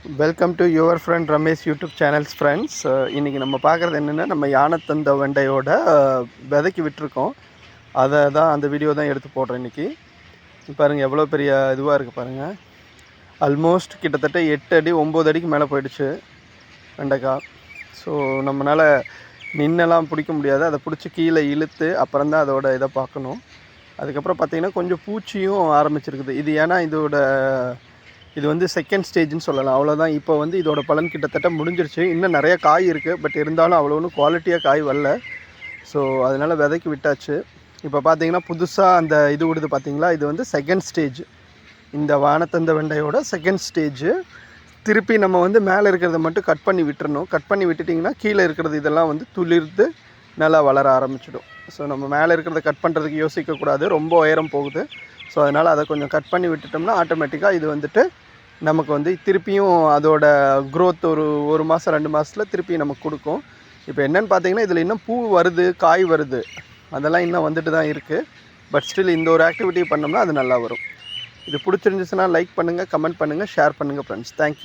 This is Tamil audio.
Welcome to your friend Ramesh YouTube channels friends. இன்றைக்கி நம்ம பார்க்குறது என்னென்னா, நம்ம யானைத்தந்த வெண்டையோட விதைக்கு விட்டுருக்கோம். அதை தான் அந்த வீடியோ தான் எடுத்து போடுறேன் இன்றைக்கி. பாருங்கள் எவ்வளோ பெரிய இதுவாக இருக்குது பாருங்கள். ஆல்மோஸ்ட் கிட்டத்தட்ட 8 அடி 9 அடிக்கு மேலே போயிடுச்சு வெண்டைக்காய். ஸோ நம்மளால் நின்னெல்லாம் பிடிக்க முடியாது, அதை பிடிச்சி கீழே இழுத்து அப்புறம் தான் அதோட இதை பார்க்கணும். அதுக்கப்புறம் பார்த்திங்கன்னா கொஞ்சம் பூச்சியும் ஆரம்பிச்சிருக்குது. இது ஏன்னா இது வந்து செகண்ட் ஸ்டேஜ்னு சொல்லலாம், அவ்வளோதான். இப்போ வந்து இதோட பலன் கிட்டத்தட்ட முடிஞ்சிருச்சு. இன்னும் நிறைய காய் இருக்குது, பட் இருந்தாலும் அவ்வளோ ஒன்றும் குவாலிட்டியாக காய் வரல. ஸோ அதனால் விதைக்கு விட்டாச்சு. இப்போ பார்த்தீங்கன்னா புதுசாக அந்த இது விடுது பார்த்தீங்களா, இது வந்து செகண்ட் ஸ்டேஜ். இந்த வானத்தந்த வெண்டையோட செகண்ட் ஸ்டேஜ். திருப்பி நம்ம வந்து மேலே இருக்கிறத மட்டும் கட் பண்ணி விட்டுறணும். கட் பண்ணி விட்டுட்டிங்கன்னா கீழே இருக்கிறது இதெல்லாம் வந்து துளிர்த்து நல்லா வளர ஆரம்பிச்சிடும். ஸோ நம்ம மேலே இருக்கிறத கட் பண்ணுறதுக்கு யோசிக்கக்கூடாது, ரொம்ப உயரம் போகுது. ஸோ அதனால் அதை கொஞ்சம் கட் பண்ணி விட்டுட்டோம்னா ஆட்டோமேட்டிக்காக இது வந்துட்டு நமக்கு வந்து திருப்பியும் அதோட க்ரோத் ஒரு மாதம் 2 மாதத்தில் திருப்பி நமக்கு கொடுக்கும். இப்போ என்னென்னு பார்த்தீங்கன்னா, இதில் இன்னும் பூ வருது, காய் வருது, அதெல்லாம் இன்னும் வந்துட்டு தான் இருக்குது. பட் ஸ்டில் இந்த ஒரு ஆக்டிவிட்டி பண்ணோம்னா அது நல்லா வரும். இது பிடிச்சிருந்துச்சுன்னா லைக் பண்ணுங்கள், கமெண்ட் பண்ணுங்கள், ஷேர் பண்ணுங்கள் ஃப்ரெண்ட்ஸ். தேங்க்யூ.